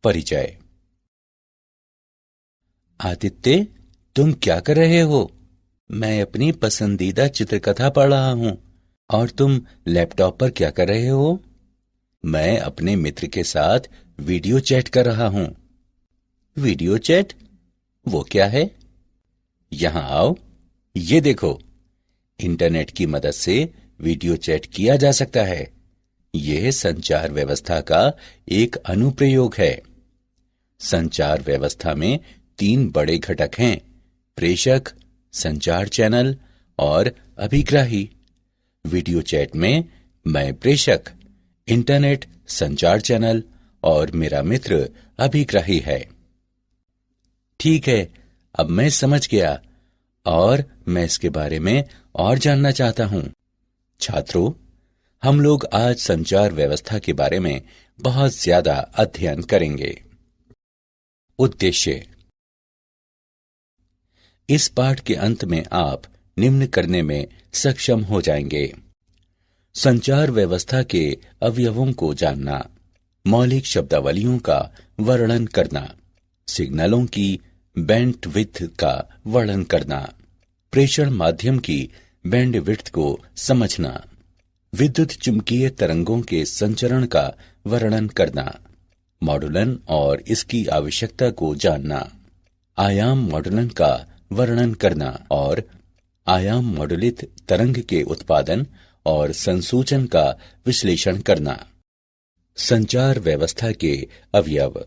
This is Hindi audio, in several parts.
परिचय। आदित्य, तुम क्या कर रहे हो? मैं अपनी पसंदीदा चित्रकथा पढ़ रहा हूं। और तुम लैपटॉप पर क्या कर रहे हो? मैं अपने मित्र के साथ वीडियो चैट कर रहा हूं। Video chat? वो क्या है? यहां आओ, ये देखो। इंटरनेट की मदद से वीडियो चैट किया जा सकता है। यह संचार व्यवस्था का एक अनुप्रयोग है। संचार व्यवस्था में 3 बड़े घटक हैं: प्रेषक, संचार चैनल और अभिग्राही। वीडियो चैट में मैं प्रेषक, इंटरनेट संचार चैनल और मेरा मित्र अभिग्राही है। ठीक है, अब मैं समझ गया और मैं इसके बारे में और जानना चाहता हूं। छात्रों, हम लोग आज संचार व्यवस्था के बारे में बहुत ज्यादा अध्ययन करेंगे। उद्देश्य। इस पाठ के अंत में आप निम्न करने में सक्षम हो जाएंगे: संचार व्यवस्था के अवयवों को जानना, मौलिक शब्दावलियों का वर्णन करना, सिग्नलों की बैंडविड्थ का वर्णन करना, प्रेषण माध्यम की बैंडविड्थ को समझना, विद्युत चुंबकीय तरंगों के संचरण का वर्णन करना, मॉडुलन और इसकी आवश्यकता को जानना, आयाम मॉडुलन का वर्णन करना और आयाम मॉडुलित तरंग के उत्पादन और संसूचन का विश्लेषण करना। संचार व्यवस्था के अवयव।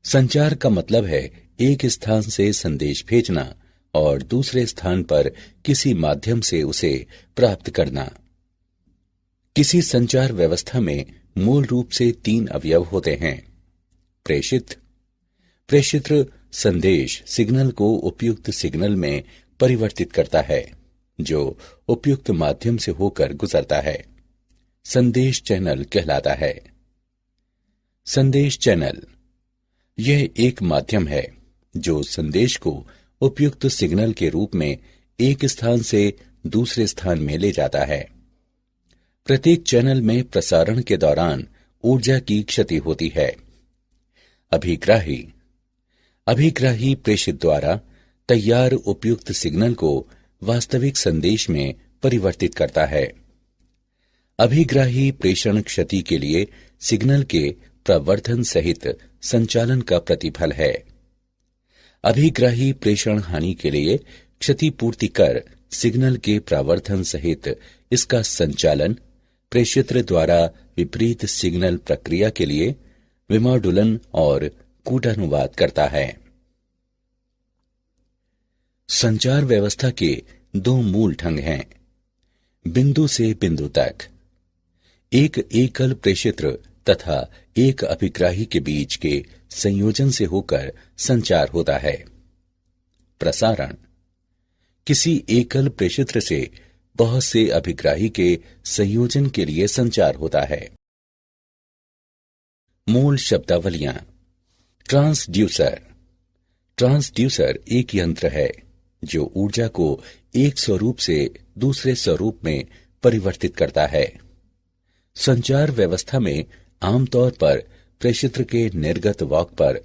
संचार का मतलब है एक स्थान से संदेश भेजना और दूसरे स्थान पर किसी माध्यम से उसे प्राप्त करना। किसी संचार व्यवस्था में मूल रूप से 3 अवयव होते हैं: प्रेषित। प्रेषित्र संदेश सिग्नल को उपयुक्त सिग्नल में परिवर्तित करता है, जो उपयुक्त माध्यम से होकर गुजरता है। संदेश चैनल कहलाता है। संदेश चैनल यह एक माध्यम है जो संदेश को उपयुक्त सिग्नल के रूप में एक स्थान से दूसरे स्थान में ले जाता है। प्रत्येक चैनल में प्रसारण के दौरान ऊर्जा की क्षति होती है। अभिग्राही। अभिग्राही प्रेषित द्वारा तैयार उपयुक्त सिग्नल को वास्तविक संदेश में परिवर्तित करता है। अभिग्राही प्रेषण क्षति के लिए सिग्नल के प्रवर्धन सहित संचालन का प्रतिफल है। अभिग्राही प्रेषण हानि के लिए क्षतिपूर्ति कर सिग्नल के प्रवर्धन सहित इसका संचालन प्रेषित्र द्वारा विपरीत सिग्नल प्रक्रिया के लिए विमॉडुलन और कूटानुवाद करता है। संचार व्यवस्था के 2 मूल ढंग हैं: बिंदु से बिंदु तक। एक एकल प्रेषित्र तथा एक अभिग्राही के बीच के संयोजन से होकर संचार होता है। प्रसारण। किसी एकल प्रेषित्र से बहुत से अभिग्राही के संयोजन के लिए संचार होता है। मूल शब्दावलियां। ट्रांसड्यूसर। ट्रांसड्यूसर एक यंत्र है जो ऊर्जा को एक स्वरूप से दूसरे स्वरूप में परिवर्तित करता है। संचार व्यवस्था में आमतौर पर प्रेषित्र के निर्गत वाक पर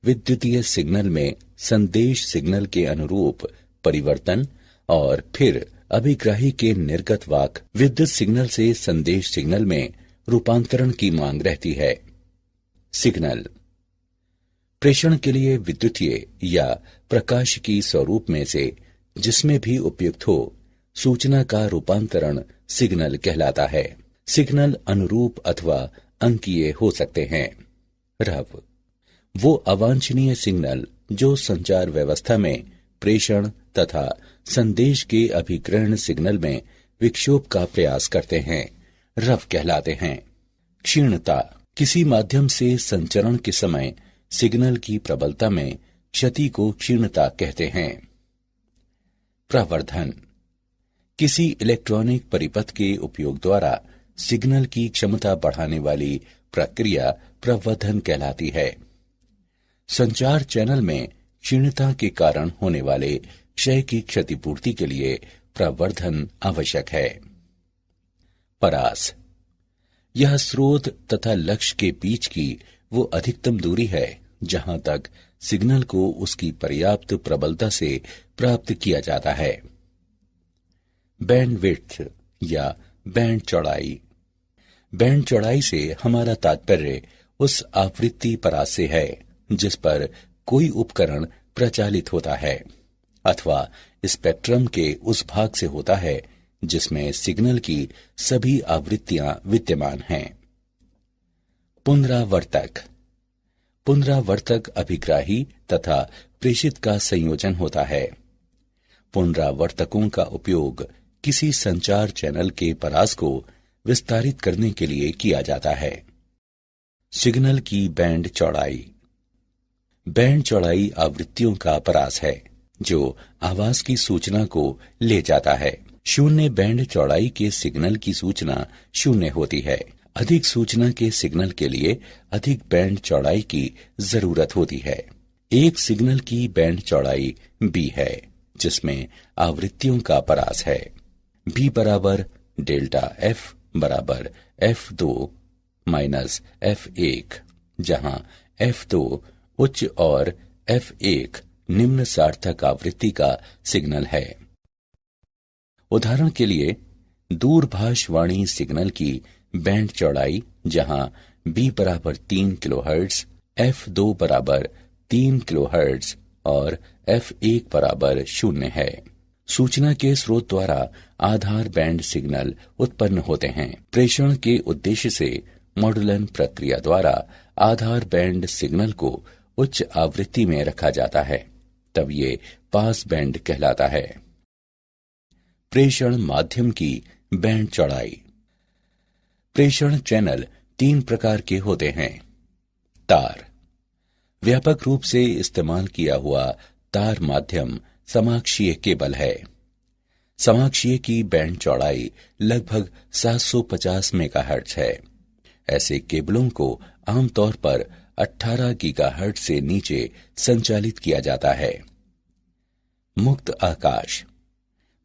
विद्युतीय सिग्नल में संदेश सिग्नल के अनुरूप परिवर्तन और फिर अभिग्राही के निर्गत वाक विद्युत सिग्नल से संदेश सिग्नल में रूपांतरण की मांग रहती है। सिग्नल प्रेषण के लिए विद्युतीय या प्रकाश की स्वरूप में से जिसमें भी उपयुक्त हो सूचना का रूपांतरण सिग्नल कहलाता है। सिग्नल अनुरूप अथवा अंकीय हो सकते हैं। रव वो अवांछनीय सिग्नल जो संचार व्यवस्था में प्रेषण तथा संदेश के अभिग्रहण सिग्नल में विक्षोभ का प्रयास करते हैं, रव कहलाते हैं। क्षीणता किसी माध्यम से संचरण के समय सिग्नल की प्रबलता में क्षति को क्षीणता कहते हैं। प्रवर्धन किसी इलेक्ट्रॉनिक परिपथ के उपयोग द्वारा सिग्नल की क्षमता बढ़ाने वाली प्रक्रिया प्रवर्धन कहलाती है। संचार चैनल में क्षीणता के कारण होने वाले क्षय की क्षतिपूर्ति के लिए प्रवर्धन आवश्यक है। परास यह स्रोत तथा लक्ष्य के बीच की वो अधिकतम दूरी है जहां तक सिग्नल को उसकी पर्याप्त प्रबलता से प्राप्त किया जाता है। बैंडविड्थ या बैंड चौड़ाई। बैंड चौड़ाई से हमारा तात्पर्य उस आवृत्ति परास से है जिस पर कोई उपकरण प्रचालित होता है अथवा स्पेक्ट्रम के उस भाग से होता है जिसमें सिग्नल की सभी आवृत्तियां विद्यमान हैं। पुनरावर्तक। पुनरावर्तक अभिग्राही तथा प्रेषित का संयोजन होता है। पुनरावर्तकों का उपयोग किसी संचार चैनल के परास को विस्तारित करने के लिए किया जाता है। सिग्नल की बैंड चौड़ाई। बैंड चौड़ाई आवृत्तियों का परास है जो आवाज की सूचना को ले जाता है। शून्य बैंड चौड़ाई के सिग्नल की सूचना शून्य होती है। अधिक सूचना के सिग्नल के लिए अधिक बैंड चौड़ाई की जरूरत होती है। एक सिग्नल की बैंड चौड़ाई b है जिसमें आवृत्तियों का परास है। b बराबर डेल्टा f बराबर f2 माइनस f1, जहां f2 उच्च और f1 निम्न सार्थक आवृत्ति का सिग्नल है। उदाहरण के लिए दूरभाषवाणी सिग्नल की बैंड चौड़ाई जहां b बराबर 3 किलोहर्ट्ज, f2 बराबर 3 किलोहर्ट्ज और f1 बराबर 0 है। सूचना के स्रोत द्वारा आधार बैंड सिग्नल उत्पन्न होते हैं। प्रेषण के उद्देश्य से मॉड्यूलन प्रक्रिया द्वारा आधार बैंड सिग्नल को उच्च आवृत्ति में रखा जाता है, तब ये पास बैंड कहलाता है। प्रेषण माध्यम की बैंड चौड़ाई। प्रेषण चैनल 3 प्रकार के होते हैं। तार। व्यापक रूप से इस्तेमाल किया हुआ तार माध्यम समाक्षीय केबल है। समाक्षीय की बैंड चौड़ाई लगभग 750 मेगाहर्ट्ज है। ऐसे केबलों को आमतौर पर 18 गीगाहर्ट्ज से नीचे संचालित किया जाता है। मुक्त आकाश।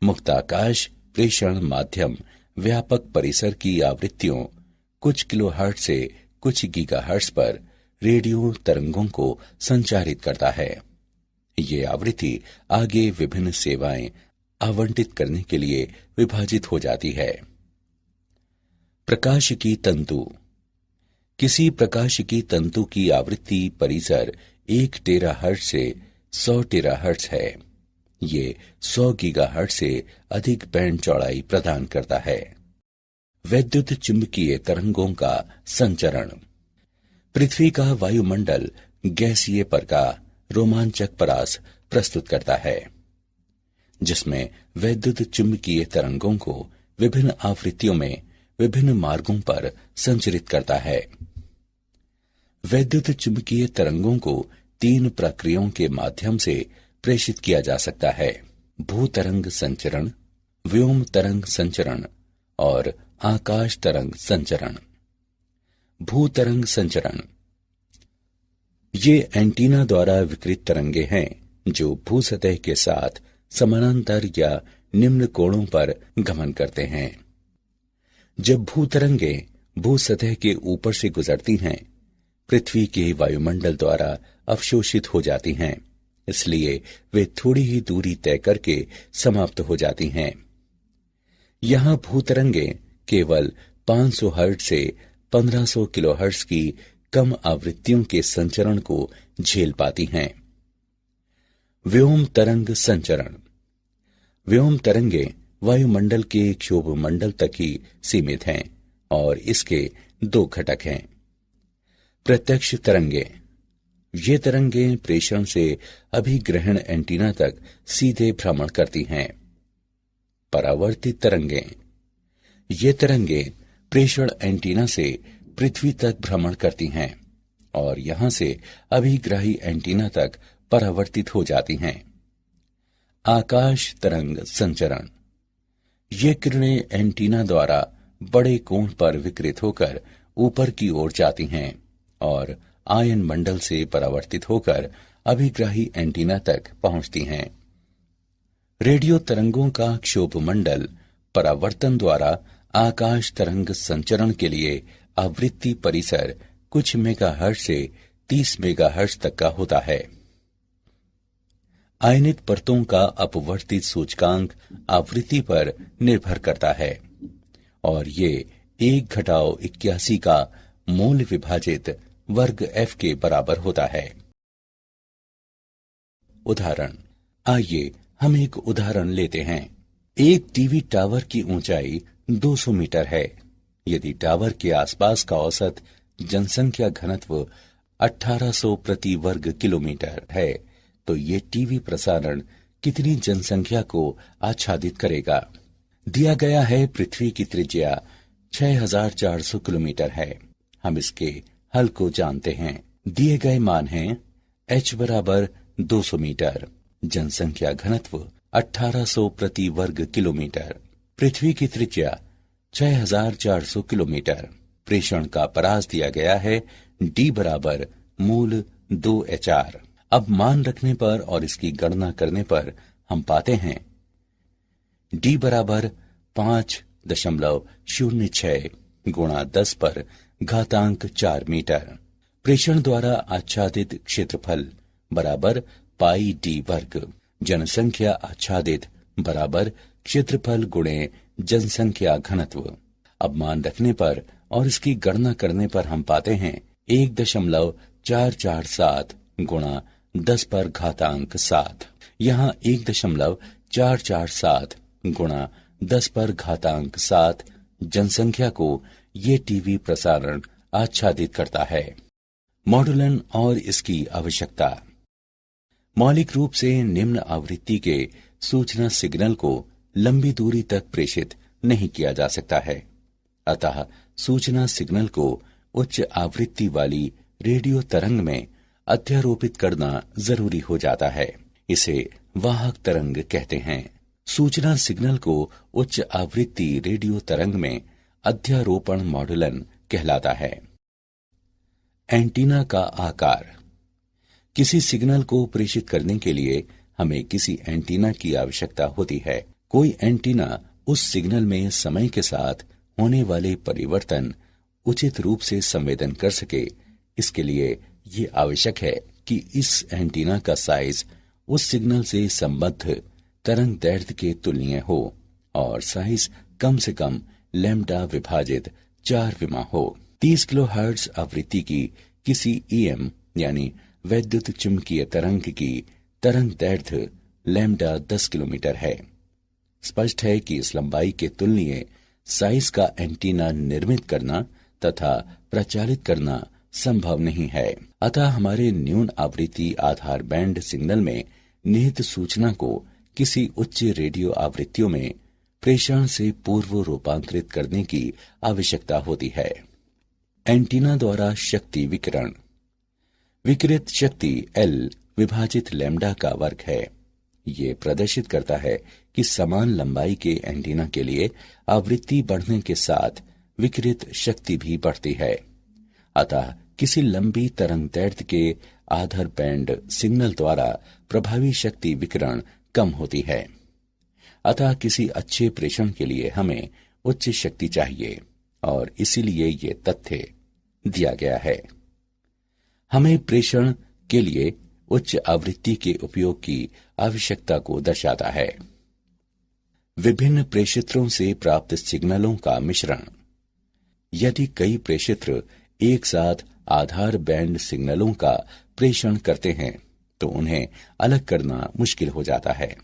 मुक्त आकाश प्रेषण माध्यम व्यापक परिसर की आवृत्तियों कुछ किलोहर्ट्ज से कुछ गीगाहर्ट्ज पर रेडियो तरंगों को संचारित करता है। ये आवृत्ति आगे विभिन्न सेवाएं आवंटित करने के लिए विभाजित हो जाती है। प्रकाशिकी तंतु। किसी प्रकाशिकी तंतु की आवृत्ति परिसर 1 टेराहर्ट्ज से 100 टेराहर्ट्ज है। ये 100 गीगाहर्ट्ज से अधिक बैंड चौड़ाई प्रदान करता है। वैद्युत चुंबकीय तरंगों का संचरण। पृथ्वी का वायुमंडल गैसीय पर का रोमांचक परास प्रस्तुत करता है जिसमें वैद्युत चुंबकीय तरंगों को विभिन्न आवृत्तियों में विभिन्न मार्गों पर संचरित करता है। वैद्युत चुंबकीय तरंगों को 3 प्रक्रियाओं के माध्यम से प्रेषित किया जा सकता है: भूतरंग संचरण, व्योम तरंग संचरण और आकाश तरंग संचरण। भूतरंग संचरण। ये एंटीना द्वारा विकृत तरंगे हैं जो भूसतह के साथ समानांतर या निम्न कोणों पर गमन करते हैं। जब भूतरंगे भूसतह के ऊपर से गुजरती हैं, पृथ्वी के वायुमंडल द्वारा अवशोषित हो जाती हैं, इसलिए वे थोड़ी ही दूरी तय करके समाप्त हो जाती हैं। यहां भूतरंगे केवल 500 हर्ट्ज से 1500 किलोहर्ट्ज की कम आवृत्तियों के संचरण को झेल पाती हैं। व्योम तरंग संचरण। व्योम तरंगे वायुमंडल के क्षोभ मंडल तक ही सीमित हैं और इसके 2 घटक हैं। प्रत्यक्ष तरंगे। ये तरंगे प्रेषण से अभिग्रहण एंटीना तक सीधे भ्रमण करती हैं। परावर्तित तरंगे। ये तरंगे प्रेषण एंटीना से पृथ्वी तक भ्रमण करती हैं और यहां से अभिग्राही एंटीना तक परावर्तित हो जाती हैं। आकाश तरंग संचरण। ये किरणें एंटीना द्वारा बड़े कोण पर विकृत होकर ऊपर की ओर जाती हैं और आयन मंडल से परावर्तित होकर अभिग्राही एंटीना तक पहुंचती हैं। रेडियो तरंगों का क्षोभ मंडल परावर्तन द्वारा आकाश तरंग संचरण के लिए आवृत्ति परिसर कुछ मेगाहर्ट्ज से 30 मेगाहर्ट्ज तक का होता है। आयनित परतों का अपवर्तित सूचकांक आवृत्ति पर निर्भर करता है और ये 1-81 का मूल विभाजित वर्ग f के बराबर होता है। उदाहरण, आइए हम एक उदाहरण लेते हैं। एक टीवी टावर की ऊंचाई 200 मीटर है। यदि टावर के आसपास का औसत जनसंख्या घनत्व 1800 प्रति वर्ग किलोमीटर है, तो ये टीवी प्रसारण कितनी जनसंख्या को आच्छादित करेगा? दिया गया है पृथ्वी की त्रिज्या 6400 किलोमीटर है। हम इसके हल को जानते हैं। दिए गए मान हैं h बराबर 200 मीटर, जनसंख्या घनत्व 1800 प्रति वर्ग किलोमीटर, पृथ्वी की त्रिज्या 6400 किलोमीटर। प्रेषण का परास दिया गया है d बराबर मूल 2HR। अब मान रखने पर और इसकी गणना करने पर हम पाते हैं d बराबर 5.06 गुणा 10 पर घातांक 4 मीटर। प्रेषण द्वारा आच्छादित क्षेत्रफल बराबर पाई d वर्ग। जनसंख्या आच्छादित बराबर क्षेत्रफल गुणे जनसंख्या घनत्व। अब मान रखने पर और इसकी गणना करने पर हम पाते हैं 1.447 गुणा 10 पर घातांक 7। यहाँ 1.447 गुणा 10 पर घातांक 7 जनसंख्या को ये टीवी प्रसारण आच्छादित करता है। मॉडुलन और इसकी आवश्यकता। मौलिक रूप से निम्न आवृत्ति के सूचना सिग्नल को लंबी दूरी तक प्रेषित नहीं किया जा सकता है। अतः सूचना सिग्नल को उच्च आवृत्ति वाली रेडियो तरंग में अध्यारोपित करना जरूरी हो जाता है। इसे वाहक तरंग कहते हैं। सूचना सिग्नल को उच्च आवृत्ति रेडियो तरंग में अध्यारोपण मॉडुलन कहलाता है। एंटीना का आकार। किसी सिग्नल को प्रेषित करने के लिए हमें किसी एंटीना की आवश्यकता होती है। कोई एंटीना उस सिग्नल में समय के साथ होने वाले परिवर्तन उचित रूप से संवेदन कर सके। इसके लिए ये आवश्यक है कि इस एंटीना का साइज उस सिग्नल से संबद्ध तरंग दैर्ध्य के तुलनीय हो और साइज कम से कम लैम्ब्डा विभाजित 4 विमा हो। 30 किलोहर्ट्ज आवृत्ति की किसी EM यानी वैद्युत चुंबकीय तरंग की तरंग दैर्ध्य लैम्ब्डा 10 किलोमीटर है। स्पष्ट है कि इस लंबाई के तुलनीय साइज का एंटीना निर्मित करना तथा प्रचालित करना संभव नहीं है। अतः हमारे न्यून आवृत्ति आधार बैंड सिग्नल में निहित सूचना को किसी उच्च रेडियो आवृत्तियों में प्रेषण से पूर्व रूपांतरित करने की आवश्यकता होती है। एंटीना द्वारा शक्ति विकिरण। विकिरित शक्ति L विभाजित लैम्ब्डा का वर्ग है। ये प्रदर्शित करता है कि समान लंबाई के एंटीना के लिए आवृत्ति बढ़ने के साथ विकिरित शक्ति भी बढ़ती है। अतः किसी लंबी तरंग दैर्ध्य के आधार बैंड सिग्नल द्वारा प्रभावी शक्ति विकिरण कम होती है। अतः किसी अच्छे प्रेषण के लिए हमें उच्च शक्ति चाहिए और इसीलिए ये तथ्य दिया गया है। हमें प्रेषण के लिए उच्च आवृत्ति के उपयोग की आवश्यकता को दर्शाता है। विभिन्न प्रेषित्रों से प्राप्त सिग्नलों का मिश्रण। यदि कई प्रेषित्र एक साथ आधार बैंड सिग्नलों का प्रेषण करते हैं तो उन्हें अलग करना मुश्किल हो जाता है।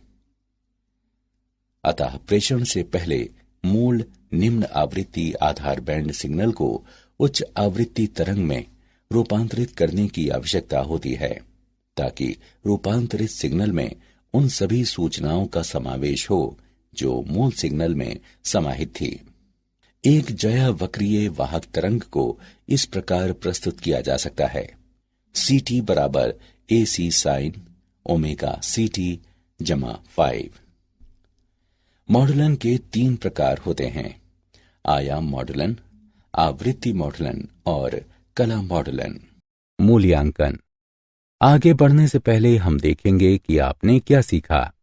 अतः प्रेषण से पहले मूल निम्न आवृत्ति आधार बैंड सिग्नल को उच्च आवृत्ति तरंग में रूपांतरित करने की आवश्यकता होती है ताकि रूपांतरित सिग्नल में उन सभी सूचनाओं का समावेश हो जो मूल सिग्नल में समाहित थी। एक ज्या वक्रीय वाहक तरंग को इस प्रकार प्रस्तुत किया जा सकता है। CT बराबर AC साइन ओमेगा CT जमा 5। मॉडुलन के 3 प्रकार होते हैं: आयाम मॉडुलन, आवृत्ति मॉडुलन और कला मॉडुलन। मूल्यांकन। आगे बढ़ने से पहले हम देखेंगे कि आपने क्या सीखा।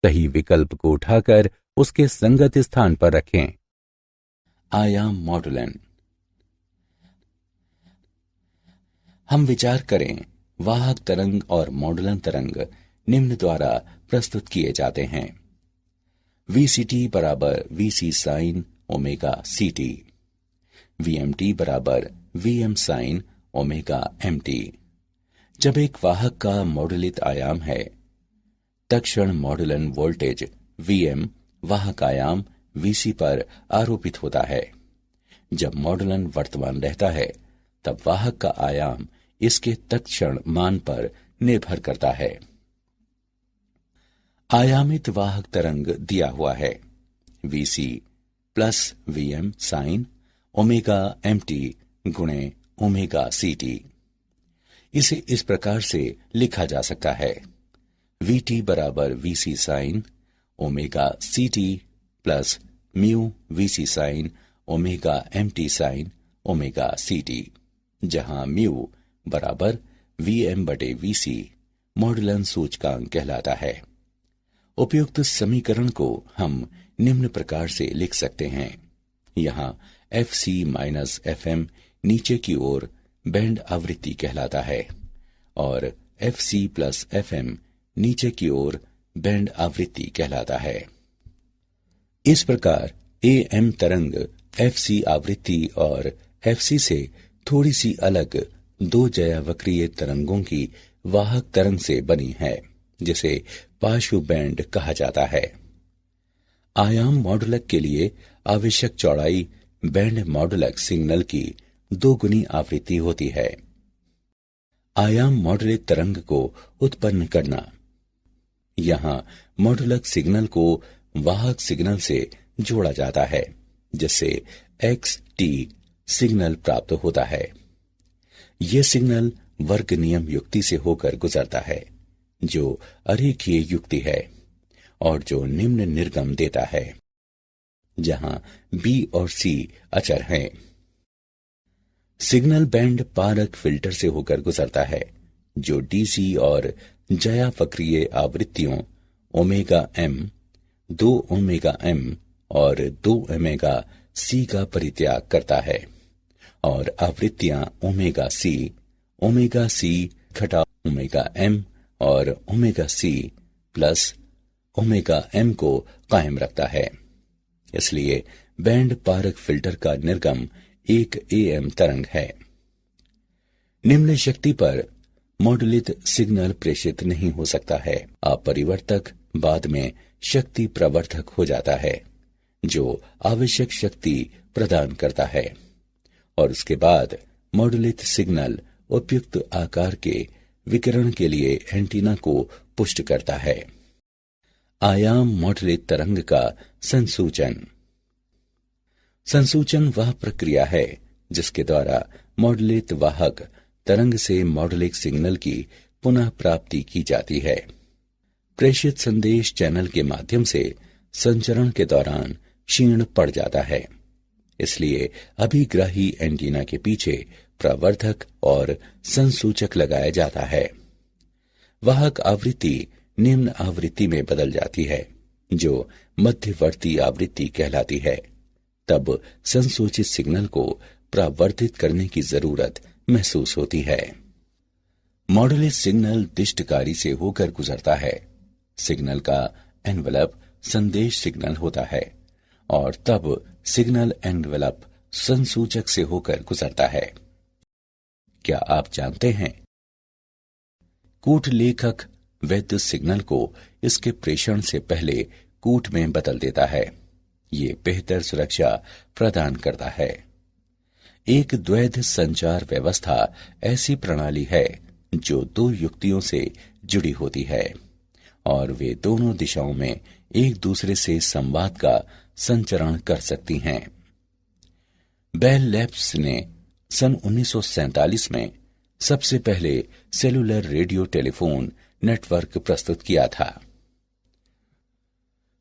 सही विकल्प को उठाकर उसके संगत स्थान पर रखें। आयाम मॉडुलन। हम विचार करें, वाहक तरंग और मॉडुलन तरंग निम्न द्वारा प्रस्तुत किए जाते हैं। VCT बराबर VC sine omega CT, VMT बराबर VM साइन ओमेगा MT। जब एक वाहक का मॉडुलित आयाम है, तत्क्षण मॉडुलन वोल्टेज VM वाहक आयाम VC पर आरोपित होता है। जब मॉडुलन वर्तमान रहता है, तब वाहक का आयाम इसके तत्क्षण मान पर निर्भर करता है। आयामित वाहक तरंग दिया हुआ है, VC plus VM sine omega MT गुणे ओमेगा CT। इसे इस प्रकार से लिखा जा सकता है, VT बराबर VC sine omega CT plus mu VC sine omega MT sine omega CT, जहां म्यू बराबर VM बटे VC मॉडुलन सूचकांक कहलाता है। उपयुक्त समीकरण को हम निम्न प्रकार से लिख सकते हैं। यहाँ FC माइनस FM नीचे की ओर बैंड आवृत्ति कहलाता है और FC प्लस FM नीचे की ओर बैंड आवृत्ति कहलाता है। इस प्रकार AM तरंग FC आवृत्ति और FC से थोड़ी सी अलग दो ज्यावक्रीय तरंगों की वाहक तरंग से बनी है, जिसे पार्श्व बैंड कहा जाता है। आयाम मॉडुलक के लिए आवश्यक चौड़ाई बैंड मॉडुलक सिग्नल की 2 गुनी आवृत्ति होती है। आयाम मॉडुलित तरंग को उत्पन्न करना। यहाँ मॉडुलक सिग्नल को वाहक सिग्नल से जोड़ा जाता है, जिससे XT सिग्नल प्राप्त होता है। यह सिग्नल वर्ग नियम युक्ति से होकर गुजरता है, जो अरेखीय युक्ति है और जो निम्न निर्गम देता है, जहां B और C अचर हैं। सिग्नल बैंड पारक फिल्टर से होकर गुजरता है, जो DC और ज्यावक्रीय आवृत्तियों ओमेगा M, 2 ओमेगा M और 2 ओमेगा C का परित्याग करता है और आवृत्तियां ओमेगा C घटा ओमेगा M और omega C plus omega M को कायम रखता है। इसलिए बैंड पारक फिल्टर का निर्गम एक AM तरंग है। निम्न शक्ति पर मॉडुलित सिग्नल प्रेषित नहीं हो सकता है। अपरिवर्तक बाद में शक्ति प्रवर्धक हो जाता है, जो आवश्यक शक्ति प्रदान करता है और उसके बाद मॉडुलित सिग्नल उपयुक्त आकार के विकिरण के लिए एंटीना को पुष्ट करता है। आयाम मॉडुलित तरंग का संसूचन। संसूचन वह प्रक्रिया है जिसके द्वारा मॉडुलित वाहक तरंग से मॉडुलिक सिग्नल की पुनः प्राप्ति की जाती है। प्रेषित संदेश चैनल के माध्यम से संचरण के दौरान क्षीण पड़ जाता है, इसलिए अभिग्राही एंटीना के पीछे प्रवर्धक और संसूचक लगाया जाता है। वाहक आवृत्ति निम्न आवृत्ति में बदल जाती है, जो मध्यवर्ती आवृत्ति कहलाती है। तब संसूचित सिग्नल को प्रावर्धित करने की जरूरत महसूस होती है। मॉडुलित सिग्नल दिष्टकारी से होकर गुजरता है। सिग्नल का एनवेलप संदेश सिग्नल होता है और तब सिग्नल एनवेलप संसूचक से होकर गुजरता है। क्या आप जानते हैं, कूट लेखक वैद्युत सिग्नल को इसके प्रेषण से पहले कूट में बदल देता है। ये बेहतर सुरक्षा प्रदान करता है। एक द्वैध संचार व्यवस्था ऐसी प्रणाली है जो 2 युक्तियों से जुड़ी होती है और वे दोनों दिशाओं में एक दूसरे से संवाद का संचरण कर सकती हैं। बेल लैब्स ने सन 1947 में सबसे पहले सेलुलर रेडियो टेलीफोन नेटवर्क प्रस्तुत किया था।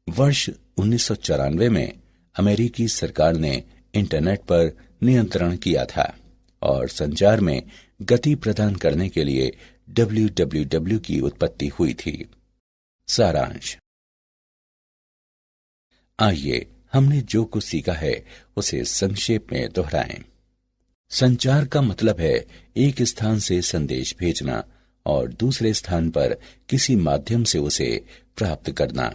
वर्ष 1994 में अमेरिकी सरकार ने इंटरनेट पर नियंत्रण किया था और संचार में गति प्रदान करने के लिए WWW की उत्पत्ति हुई थी। सारांश। आइए हमने जो कुछ सीखा है उसे संक्षेप में दोहराएं। संचार का मतलब है एक स्थान से संदेश भेजना और दूसरे स्थान पर किसी माध्यम से उसे प्राप्त करना।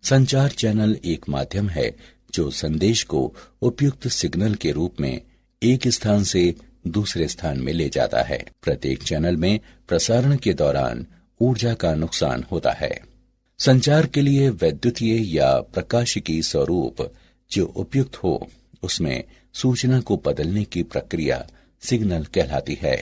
संचार चैनल एक माध्यम है जो संदेश को उपयुक्त सिग्नल के रूप में एक स्थान से दूसरे स्थान में ले जाता है। प्रत्येक चैनल में प्रसारण के दौरान ऊर्जा का नुकसान होता है। संचार के लिए वैद्युतीय या प्रकाशिकी स्वरूप जो उपयुक्त हो, उसमें सूचना को बदलने की प्रक्रिया सिग्नल कहलाती है।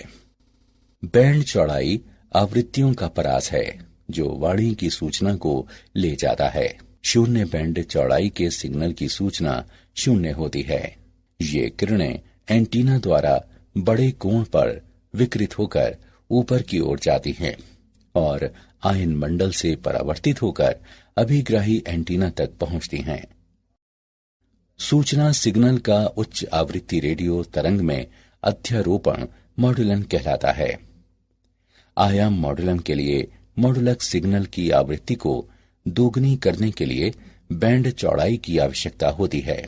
बैंड चौड़ाई आवृत्तियों का परास है जो वाणी की सूचना को ले जाता है। शून्य बैंड चौड़ाई के सिग्नल की सूचना शून्य होती है। ये किरणें एंटीना द्वारा बड़े कोण पर विकृत होकर ऊपर की ओर जाती हैं और आयन मंडल से परावर्तित होकर अभिग्राही एंटीना तक पहुंचती हैं। सूचना सिग्नल का उच्च आवृत्ति रेडियो तरंग में अध्यारोपण मॉड्यूलन कहलाता है। आयाम मॉड्यूलन के लिए मॉड्यूलक सिग्नल की आवृत्ति को दोगुनी करने के लिए बैंड चौड़ाई की आवश्यकता होती है।